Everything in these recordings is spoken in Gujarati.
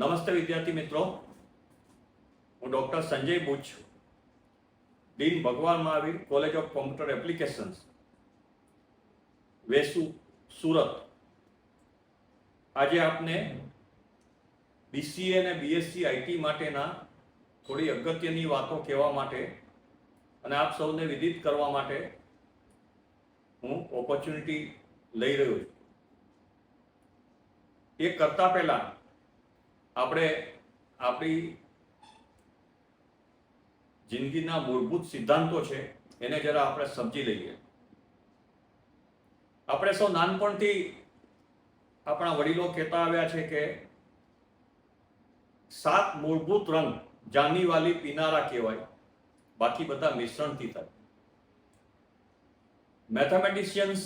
નમસ્તે વિદ્યાર્થી મિત્રો, હું ડૉક્ટર સંજય બુચ, ડીન ભગવાન Mahavir college of computer applications, Vesu, Surat. આજે આપને બીસીએ અને બીએસસી આઈટી માટેના થોડી અગત્યની વાતો કહેવા માટે અને આપ સૌને વિદિત કરવા માટે હું ઓપોર્ચ્યુનિટી લઈ રહ્યો છું. એ કરતા પહેલા આપણે આપણી જિંદગીના મૂળભૂત સિદ્ધાંતો છે એને જરા આપણે સમજી લઈએ. આપણે સૌ નાનપણથી આપણા વડીલો કહેતા આવ્યા છે કે 7 મૂળભૂત રંગ જાની વાલી પીનારા કહેવાય, બાકી બધા મિશ્રણથી થાય. મેથેમેટિશિયન્સ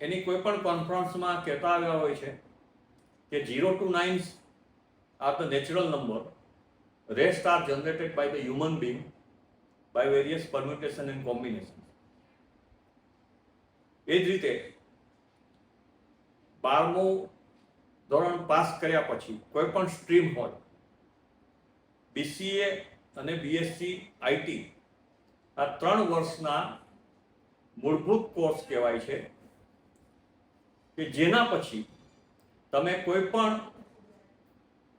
એની કોઈ પણ કોન્ફરન્સમાં કહેતા આવ્યા હોય છે કે 0 to 9 are the natural number, rest are generated by the human being by various permutation and combination. એ જ રીતે 12મું ધોરણ પાસ કર્યા પછી કોઈ પણ સ્ટ્રીમ હોય, બીસીએ અને બીએસસી આઈટી આ 3 વર્ષના મૂળભૂત કોર્સ કહેવાય છે કે જેના પછી તમે કોઈ પણ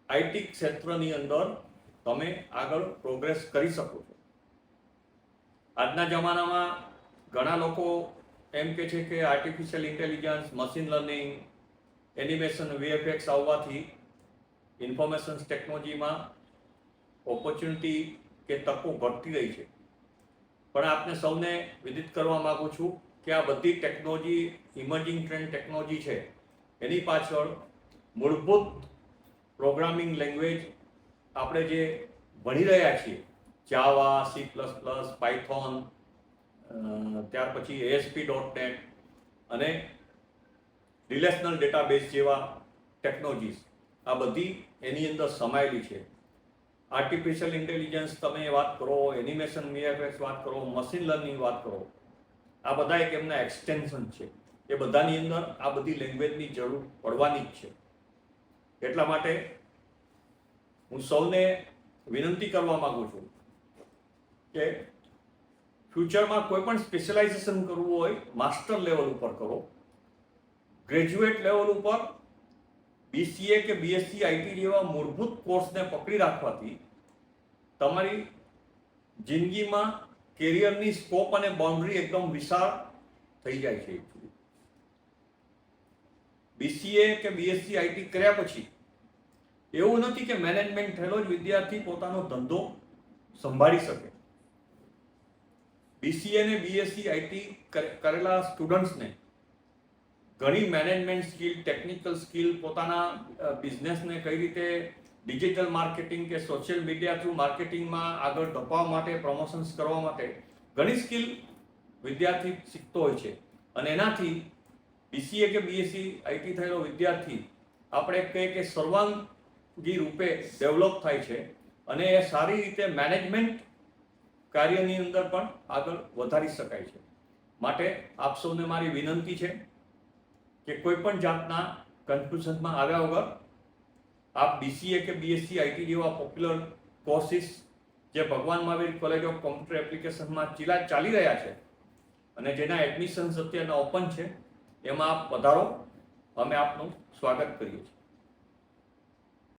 આઈટી ક્ષેત્રની અંદર તમે આગળ પ્રોગ્રેસ કરી શકો છો. આજના જમાનામાં ઘણા લોકો એમ કે છે કે artificial intelligence, machine learning, animation, VFX આવવાથી ઇન્ફોર્મેશન ટેકનોલોજીમાં ઓપોર્ચ્યુનિટી કે તકો ઘટતી રહી છે. પણ આપને સૌને વિદિત કરવા માગું છું કે આ બધી ટેકનોલોજી, ઇમર્જિંગ ટ્રેન્ડ ટેકનોલોજી છે, એની પાછળ મૂળભૂત પ્રોગ્રામિંગ લેંગ્વેજ આપણે જે ભણી રહ્યા છીએ, જાવા, સી પ્લસ પ્લસ, પાયથોન, ત્યાર પછી ASP.NET અને રિલેશનલ ડેટાબેઝ જેવા ટેકનોલોજીસ, આ બધી એની અંદર સમાયેલી છે. આર્ટિફિશિયલ ઇન્ટેલિજન્સ તમે વાત કરો, એનિમેશન, VFX વાત કરો, મશીન લર્નિંગ વાત કરો, આ બધા એક એમના એક્સટેન્શન છે. એ બધાની અંદર આ બધી લેંગ્વેજની જરૂર પડવાની જ છે. એટલા માટે હું સૌને વિનંતી કરવા માંગુ છું કે ફ્યુચરમાં કોઈ પણ સ્પેશિયલાઇઝેશન કરવું હોય, માસ્ટર લેવલ ઉપર કરો. ગ્રેજ્યુએટ લેવલ ઉપર બીસીએ કે બીએસસી આઈટી જેવા મૂળભૂત કોર્સને પકડી રાખવાથી તમારી જિંદગીમાં કેરિયરની સ્કોપ અને બાઉન્ડ્રી એકદમ વિશાળ થઈ જાય છે. બીસીએ કે બીએસસી આઈટી કર્યા પછી એવું નથી કે મેનેજમેન્ટ થયેલો જ વિદ્યાર્થી પોતાનો ધંધો સંભાળી શકે. બીસીએ અને બીએસસી આઈટી કરેલા સ્ટુડન્ટ્સને ઘણી મેનેજમેન્ટ સ્કિલ, ટેકનિકલ સ્કિલ, પોતાના બિઝનેસને કઈ રીતે ડિજિટલ માર્કેટિંગ કે સોશિયલ મીડિયા થ્રુ માર્કેટિંગમાં આગળ ધપાવવા માટે, પ્રમોશન્સ કરવા માટે ઘણી સ્કિલ વિદ્યાર્થી શીખતો હોય છે. અને એનાથી બીસીએ કે બીએસસી આઈટી થયેલો વિદ્યાર્થી આપણે કહીએ કે સર્વાંગી રૂપે ડેવલપ થાય છે અને એ સારી રીતે મેનેજમેન્ટ કાર્યની અંદર પણ આગળ વધારી શકાય છે. માટે આપ સૌને મારી વિનંતી છે કે કોઈ પણ જાતના કન્ફ્યુઝનમાં આવ્યા વગર આપ બીસીએ કે બીએસસી આઈટી જેવા પોપ્યુલર કોર્સિસ જે ભગવાન મહાવીર કોલેજ ઓફ કોમ્પ્યુટર એપ્લિકેશનમાં ચાલી રહ્યા છે અને જેના એડમિશન્સ અત્યારના ઓપન છે, એમાં આપ પધારો. અમે આપનું સ્વાગત કરીએ છીએ.